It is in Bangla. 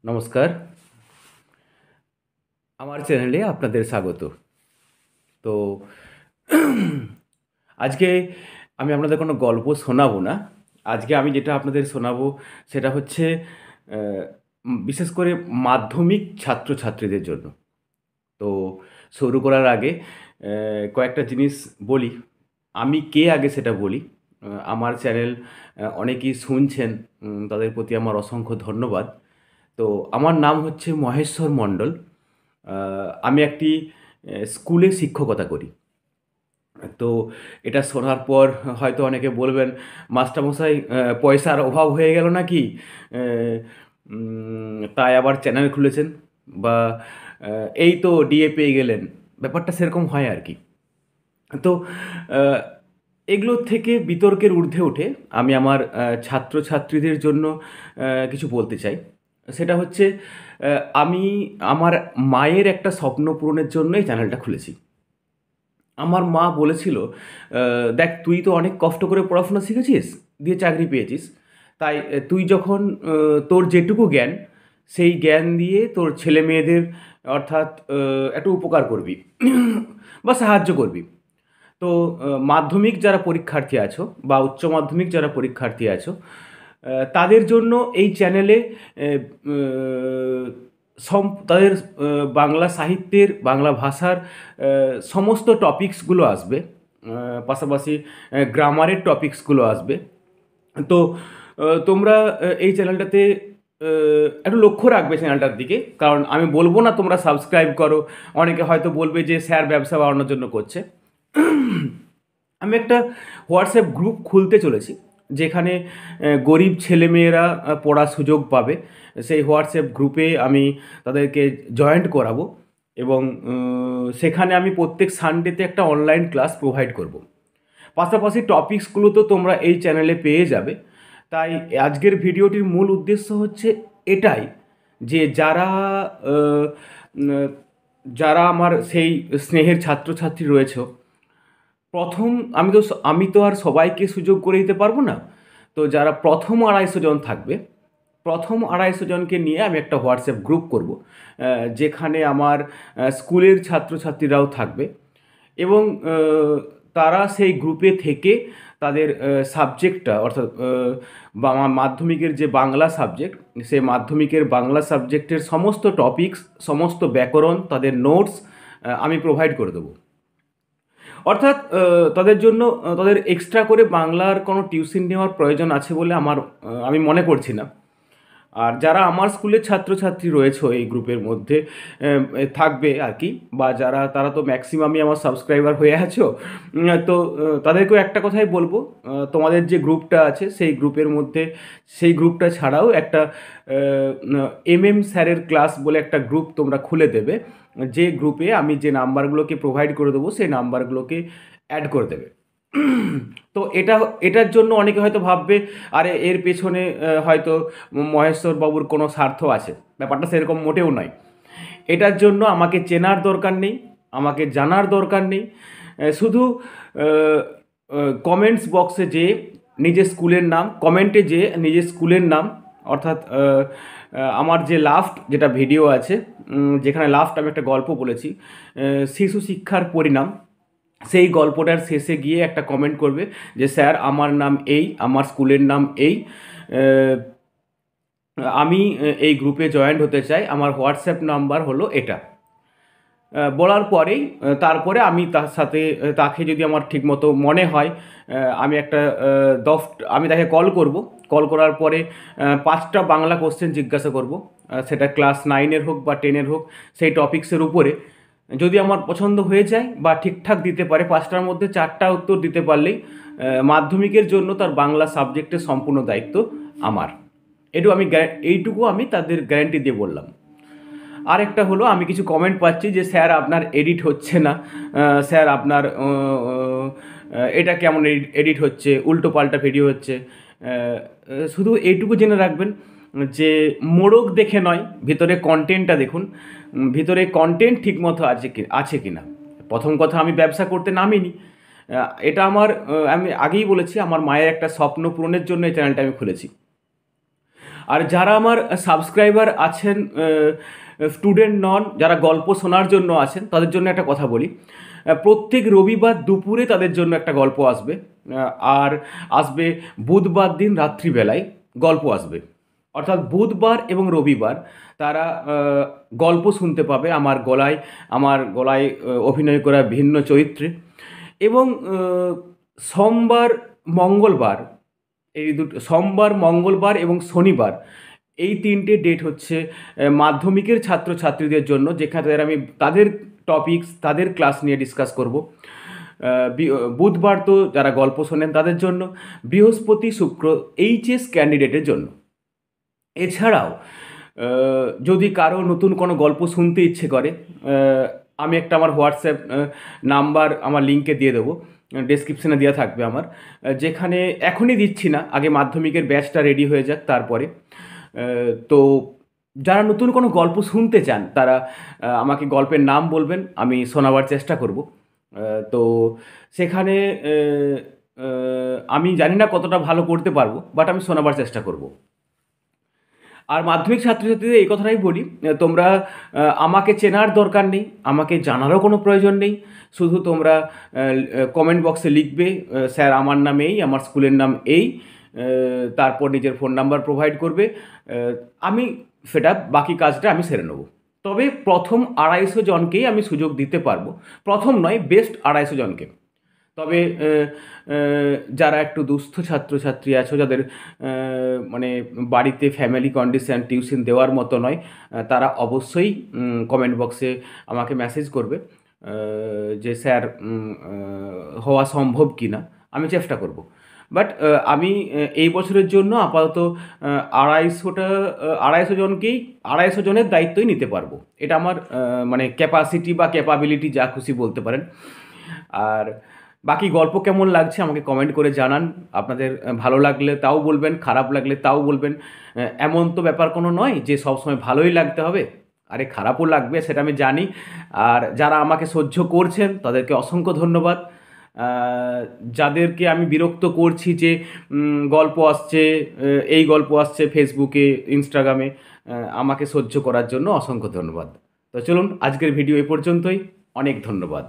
নমস্কার। আমার চ্যানেলে আপনাদের স্বাগত। তো আজকে আমি আপনাদের কোনো গল্প শোনাবো না। আজকে আমি যেটা আপনাদের শোনাবো সেটা হচ্ছে অ্যা বিশেষ করে মাধ্যমিক ছাত্রছাত্রীদের জন্য। তো শুরু করার আগে কয়েকটা জিনিস বলি। আমি কে আগে সেটা বলি। আমার চ্যানেল অনেকেই শুনছেন, তাদের প্রতি আমার অসংখ্য ধন্যবাদ। তো আমার নাম হচ্ছে মহেশ্বর মণ্ডল। আমি একটি স্কুলে শিক্ষকতা করি। তো এটা শোনার পর হয়তো অনেকে বলবেন, "মাস্টারমশাই পয়সার অভাব হয়ে গেল নাকি? অ্যা তাই আবার চ্যানেল খুলেছেন বা এই তো ডিএ পেয়ে গেলেন।" ব্যাপারটা সেরকম হয় আরকি। তো আ এগুলোর থেকে বিতর্কের ঊর্ধ্বে উঠে আমি আমার ছাত্রছাত্রীদের জন্য কিছু বলতে চাই। সেটা হচ্ছে অ্যা আমি আমার মায়ের একটা স্বপ্ন পূরণের জন্য এই চ্যানেলটা খুলেছি। আমার মা বলেছিল, "দেখ তুই তো অনেক কষ্ট করে পড়াশোনা শিখেছিস, দিয়ে চাকরি পেয়েছিস। তাই তুই যখন তোর যেটুকু জ্ঞান, সেই জ্ঞান দিয়ে তোর ছেলেমেয়েদের অর্থাৎ একটু উপকার করবি বা সাহায্য করবি।" তো মাধ্যমিক যারা পরীক্ষার্থী আছো বা উচ্চ মাধ্যমিক যারা পরীক্ষার্থী আছো, তাদের জন্য এই চ্যানেলে এ ব তাদের বাংলা সাহিত্যের, বাংলা ভাষার সমস্ত টপিকসগুলো আসবে। পাশাপাশি গ্রামারের টপিকসগুলো আসবে। তো তোমরা এই চ্যানেলটাতে আ একটু লক্ষ্য রাখবে চ্যানেলটার দিকে। কারণ আমি বলব না তোমরা সাবস্ক্রাইব করো। অনেকে হয়তো বলবে যে স্যার ব্যবসা বাড়ানোর জন্য করছে। আমি একটা হোয়াটসঅ্যাপ গ্রুপ খুলতে চলেছি, যেখানে গরিব ছেলেমেয়েরা পড়ার সুযোগ পাবে। সেই হোয়াটসঅ্যাপ গ্রুপে আমি তাদেরকে জয়েন্ট করাবো এবং সেখানে আমি প্রত্যেক সানডেতে একটা অনলাইন ক্লাস প্রোভাইড করব। পাশাপাশি টপিকসগুলো তো তোমরা এই চ্যানেলে পেয়ে যাবে। তাই আজকের ভিডিওটির মূল উদ্দেশ্য হচ্ছে এটাই যে আ ন যারা আমার সেই স্নেহের ছাত্রছাত্রী রয়েছো, ১ম আমি তো আর সবাইকে সুযোগ করে দিতে পারবো না। তো যারা ১ম ২৫০ জন থাকবে, ১ম ২৫০ জনকে নিয়ে আমি একটা হোয়াটসঅ্যাপ গ্রুপ করব। যেখানে আমার স্কুলের ছাত্রছাত্রীরাও থাকবে এবং তারা সেই গ্রুপে থেকে তাদের সাবজেক্টটা অর্থাৎ মাধ্যমিকের যে বাংলা সাবজেক্ট, সে মাধ্যমিকের বাংলা সাবজেক্টের সমস্ত টপিকস, সমস্ত ব্যাকরণ, তাদের নোটস আমি প্রোভাইড করে দেবো। অর্থাৎ তাদের জন্য তাদের এক্সট্রা করে বাংলার কোনো টিউশন নেওয়ার প্রয়োজন আছে বলে আমি মনে করছি না। আর যারা আমার স্কুলের ছাত্রছাত্রী রয়েছো এই গ্রুপের মধ্যে থাকবে আরকি, বা তারা তো ম্যাক্সিমামই আমার সাবস্ক্রাইবার হয়ে আছো। তো তাদেরকেও একটা কথাই বলবো, তোমাদের যে গ্রুপটা আছে সেই গ্রুপের মধ্যে, সেই গ্রুপটা ছাড়াও একটা আ না এমএম স্যারের ক্লাস বলে একটা গ্রুপ তোমরা খুলে দেবে। যে গ্রুপে আমি যে নাম্বারগুলোকে প্রোভাইড করে দেবো, সেই নাম্বারগুলোকে অ্যাড করে দেবে। তো এটার জন্য অনেকে হয়তো ভাববে, আরে এর পেছনে হয়তো মহেশ্বর বাবুর কোনো স্বার্থ আছে। ব্যাপারটা সেরকম মোটেও নয়। এটার জন্য আমাকে চেনার দরকার নেই, আমাকে জানার দরকার নেই। শুধু আ আ কমেন্টস বক্সে যেয়ে নিজের স্কুলের নাম, কমেন্টে যেয়ে নিজের স্কুলের নাম, অর্থাৎ আমার যে লাস্ট যেটা ভিডিও আছে, যেখানে লাস্ট আমি একটা গল্প বলেছি, শিশু শিক্ষার পরিণাম, সেই গল্পটার শেষে গিয়ে একটা কমেন্ট করবে যে, "স্যার আমার নাম এই, আমার স্কুলের নাম এই। অ্যা আমি এই গ্রুপে জয়েন্ট হতে চাই। আমার হোয়াটসঅ্যাপ নাম্বার হলো এটা।" বলার পরেই তারপরে আমি তার সাথে তাকে যদি আমার ঠিকমতো মনে হয়, আমি একটা আমি তাকে কল করব। কল করার পরে ৫ টা বাংলা কোয়েশ্চেন জিজ্ঞাসা করব। সেটা ক্লাস 9 এর হোক বা 10 এর হোক, সেই টপিকসের উপরে। যদি আমার পছন্দ হয়ে যায় বা ঠিকঠাক দিতে পারে, ৫ টার মধ্যে ৪ টা উত্তর দিতে পারলেই মাধ্যমিকের জন্য তার বাংলা সাবজেক্টের সম্পূর্ণ দায়িত্ব আমার। এইটুকু আমি তাদের গ্যারান্টি দিয়ে বললাম। আরেকটা হলো, আমি কিছু কমেন্ট পাচ্ছি যে, "স্যার আপনার এডিট হচ্ছে না। স্যার আপনার এটা কেমন এডিট হচ্ছে, উল্টোপাল্টা ভিডিও হচ্ছে।" শুধু এইটুকু জেনে রাখবেন যে মোড়ক দেখে নয়, ভিতরে কনটেন্টটা দেখুন। ভিতরে কনটেন্ট ঠিকমতো আছে কিনা। প্রথম কথা, আমি ব্যবসা করতে নামিনি। এটা আমি আগেই বলেছি, আমার মায়ের একটা স্বপ্ন পূরণের জন্য এই চ্যানেলটা আমি খুলেছি। আর যারা আমার সাবস্ক্রাইবার আছেন, স্টুডেন্ট নন, যারা গল্প শোনার জন্য আছেন, তাদের জন্য একটা কথা বলি, প্রত্যেক রবিবার দুপুরে তাদের জন্য একটা গল্প আসবে, আর আসবে বুধবার দিন রাত্রিবেলায় গল্প আসবে। অর্থাৎ বুধবার এবং রবিবার তারা গল্প শুনতে পাবে আমার গলায় অভিনয় করা ভিন্ন চরিত্রে। এবং সোমবার মঙ্গলবার, এই দুটো সোমবার মঙ্গলবার এবং শনিবার, এই তিনটে ডেট হচ্ছে মাধ্যমিকের ছাত্রছাত্রীদের জন্য, যেখানে আমি তাদের টপিকস, তাদের ক্লাস নিয়ে ডিসকাস করব। বুধবার তো যারা গল্প শোনেন তাদের জন্য, বৃহস্পতি শুক্র এইচএস ক্যান্ডিডেটের জন্য। এছাড়াও যদি কারো নতুন কোনো গল্প শুনতে ইচ্ছে করে, আমি একটা আমার হোয়াটসঅ্যাপ নাম্বার আমার লিঙ্কে দিয়ে দেবো, ডেসক্রিপশানে দেওয়া থাকবে আমার, যেখানে এখনই দিচ্ছি না, আগে মাধ্যমিকের ব্যাচটা রেডি হয়ে যাক তারপরে। তো যারা নতুন কোনো গল্প শুনতে চান তারা আমাকে গল্পের নাম বলবেন, আমি শোনাবার চেষ্টা করব। তো সেখানে আমি জানি না কতটা ভালো করতে পারবো, বাট আমি শোনাবার চেষ্টা করব। আর মাধ্যমিক ছাত্রছাত্রীদের এই কথাটাই বলি, তোমরা আমাকে চেনার দরকার নেই, আমাকে জানারও কোনো প্রয়োজন নেই। শুধু তোমরা কমেন্ট বক্সে লিখবে, স্যার আমার নাম এই, আমার স্কুলের নাম এই, তারপর নিজের ফোন নাম্বার প্রোভাইড করবে, আমি সেটা বাকি কাজটা আমি সেরে নেব। তবে প্রথম 250 জনকেই আমি সুযোগ দিতে পারবো, প্রথম নয়, বেস্ট 250 জনকে। তবে যারা একটু দুস্থ ছাত্রছাত্রী আছো, যাদের মানে বাড়িতে ফ্যামিলি কন্ডিশন টিউশন দেওয়ার মতো নয়, তারা অবশ্যই কমেন্ট বক্সে আমাকে মেসেজ করবে যে স্যার হওয়া সম্ভব কি না, আমি চেষ্টা করব। বাট আমি এই বছরের জন্য আপাতত 250 জনকেই, 250 জনের দায়িত্বই নিতে পারবো। এটা আমার মানে ক্যাপাসিটি বা ক্যাপাবিলিটি, যা খুশি বলতে পারেন। আর বাকি গল্প কেমন লাগছে আমাকে কমেন্ট করে জানান। আপনাদের ভালো লাগলে তাও বলবেন, খারাপ লাগলে তাও বলবেন। এমন তো ব্যাপার কোনো নয় যে সবসময় ভালোই লাগতে হবে, আরে খারাপও লাগবে, সেটা আমি জানি। আর যারা আমাকে সহ্য করছেন তাদেরকে অসংখ্য ধন্যবাদ। যাদেরকে আমি বিরক্ত করছি যে গল্প আসছে, এই গল্প আসছে ফেসবুকে, ইনস্টাগ্রামে, আমাকে সহ্য করার জন্য অসংখ্য ধন্যবাদ। তো চলুন, আজকের ভিডিও এ পর্যন্তই। অনেক ধন্যবাদ।